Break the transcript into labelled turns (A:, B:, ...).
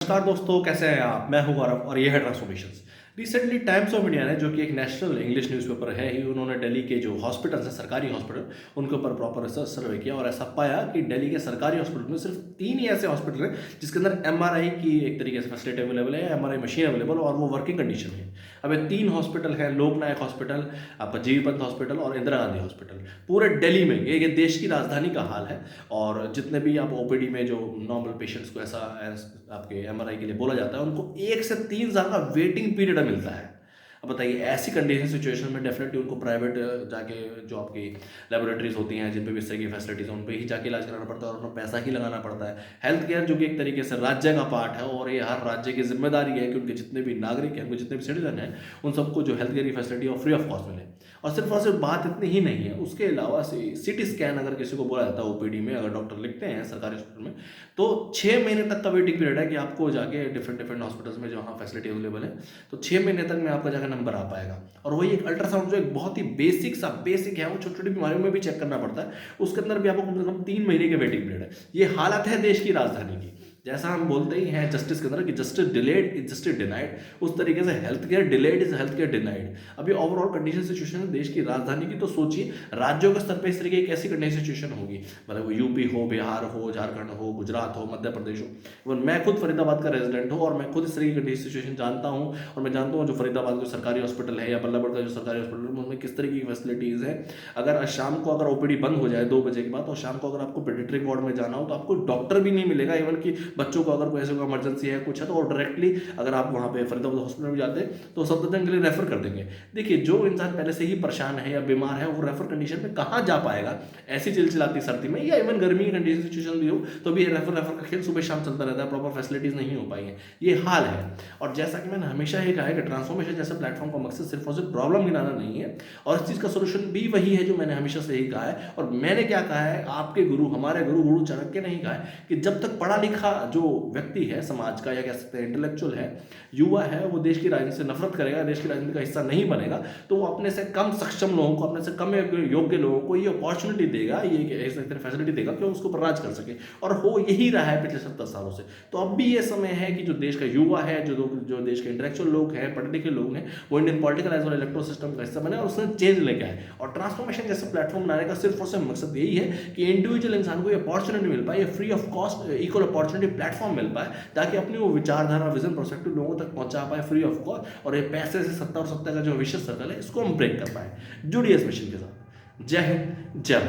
A: नमस्कार दोस्तों, कैसे हैं आप? मैं हूं गौरव और ये है transformations. Recently times of India ने, जो कि एक नेशनल इंग्लिश न्यूज़पेपर है ही, उन्होंने दिल्ली के जो हॉस्पिटल्स हैं, सरकारी हॉस्पिटल, उनके ऊपर प्रॉपर रिसर्च सर्वे किया और ऐसा पाया कि दिल्ली के सरकारी हॉस्पिटल में सिर्फ 3 ही ऐसे हॉस्पिटल हैं जिसके अंदर एमआरआई की एक तरीके से फैसिलिटी अवेलेबल है, एमआरआई मशीन अवेलेबल और वो वर्किंग कंडीशन में है। अब ये 3 हॉस्पिटल हैं, लोकनायक हॉस्पिटल, आपका जीवी पंत हॉस्पिटल और इंदिरा गांधी हॉस्पिटल, पूरे दिल्ली में। ये देश की राजधानी का हाल है। और जितने भी आप ओपीडी में जो नॉर्मल पेशेंट्स को ऐसा आपके एमआरआई के लिए बोला जाता है, उनको 1 से 3 साल का वेटिंग पीरियड मिलता है। अब बताइए, ऐसी कंडीशन सिचुएशन में डेफिनेटली उनको प्राइवेट जाके जो आपकी लेबोरेटरीज होती हैं, जिन पे भी इस तरह की फैसिलिटीज़ हैं, उन पे ही जाके इलाज कराना पड़ता है और अपना पैसा ही लगाना पड़ता है। हेल्थ केयर जो कि एक तरीके से राज्य का पार्ट है और ये हर राज्य की जिम्मेदारी है कि उनके जितने भी नागरिक हैं, उनके जितने भी सिटीजन हैं, उन सबको जो हेल्थ केयर की फैसिलिटी और फ्री ऑफ कॉस्ट मिले। और सिर्फ बात इतनी ही नहीं है, उसके अलावा सिटी स्कैन अगर किसी को बोला जाता है ओपीडी में, अगर डॉक्टर लिखते हैं सरकारी हॉस्पिटल में, तो 6 महीने तक का वेटिंग पीरियड है कि आपको जाके डिफरेंट डिफरेंट हॉस्पिटल्स में जहाँ फैसिलिटी अवेलेबल है, तो 6 महीने तक में आपका जाकर नंबर आ पाएगा। और वही एक अल्ट्रासाउंड जो एक बहुत ही बेसिक है, वो छोटी छोटी बीमारियों में भी चेक करना पड़ता है, उसके अंदर भी आपको कम से कम 3 महीने के वेटिंग पीरियड है। ये हालत है देश की राजधानी की। जैसा हम बोलते ही हैं जस्टिस के अंदर कि justice delayed is justice denied, उस तरीके से health care delayed is health care denied. अभी ओवरऑल कंडीशन सिचुएशन है देश की राजधानी की, तो सोचिए राज्यों के स्तर पे इस तरीके की कैसी कंडीशन सिचुएशन होगी। मतलब वो यूपी हो, बिहार हो, झारखंड हो, गुजरात हो, मध्य प्रदेश हो। इवन मैं खुद फरीदाबाद का रेजिडेंट हूँ और मैं खुद इस तरह की कंडीशन सिचुएशन जानता हूँ। और मैं जानता हूँ जो फरीदाबाद का सरकारी हॉस्पिटल है या बल्लभगढ़ का जो सरकारी हॉस्पिटल है, उनमें किस तरीके की फैसिलिटीज़ है। अगर शाम को अगर ओपीडी बंद हो जाए 2 बजे के बाद, और शाम को अगर आपको पेडियाट्रिक वार्ड में जाना हो, तो आपको डॉक्टर भी नहीं मिलेगा। इवन कि बच्चों को अगर कोई ऐसे इमरजेंसी है, कुछ है, तो वो डायरेक्टली अगर आप वहाँ पे फरीदाबाद हॉस्पिटल में जाते हैं तो सफदरजंग के लिए रेफर कर देंगे। देखिए, जो इंसान पहले से ही परेशान है या बीमार है, वो रेफर कंडीशन में कहाँ जा पाएगा ऐसी चिलचिलाती सर्दी में, या इवन गर्मी की कंडीशन सिचुएशन भी हो तो भी रेफर का खेल सुबह शाम चलता रहता है, प्रॉपर फैसिलिटीज नहीं हो पाई है। ये हाल है। और जैसा कि मैंने हमेशा ही कहा है कि ट्रांसफॉर्मेशन जैसे प्लेटफॉर्म का मकसद सिर्फ और सिर्फ प्रॉब्लम गिनाना नहीं है, और इस चीज़ का सोल्यूशन भी वही है जो मैंने हमेशा से ही कहा है। और मैंने क्या कहा है, आपके गुरु, हमारे गुरु चाणक्य ने ही कहा है कि जब तक पढ़ा लिखा जो व्यक्ति है समाज का, या कह सकते हैं इंटेलेक्चुअल है, युवा है, वो देश की राजनीति से नफरत करेगा, देश की राजनीति का हिस्सा नहीं बनेगा, तो वो अपने से कम सक्षम लोगों को, अपने से कम योग्य लोगों को ये अपॉर्चुनिटी देगा, ये फैसिलिटी देगा कि वो उसके ऊपर राज कर सके। और हो यही रहा है पिछले 70 सालों से। तो अब भी ये समय है कि जो देश का युवा है, जो देश के इंटेलेक्चुअल लोग हैं, पढ़े लिखे लोग हैं, वो Indian political as well electoral system का हिस्सा बने और उसने चेंज लेके आए। और ट्रांसफॉर्मेशन जैसे प्लेटफॉर्म बनाने का सिर्फ और सिर्फ मकसद यही है कि इंडिविजुअल इंसान को ये अपॉर्चुनिटी मिल पाए, ये free of cost equal opportunity platform मिल पाए, ताकि अपनी वो विचारधारा, विजन, पर्सपेक्टिव लोगों तक पहुंचा पाए फ्री ऑफ कॉस्ट। और ये पैसे से सत्ता और सत्ता का जो विशेष सर्कल है, इसको हम ब्रेक कर पाए। जुड़िए इस मिशन के साथ। जय हिंद, जय भारत।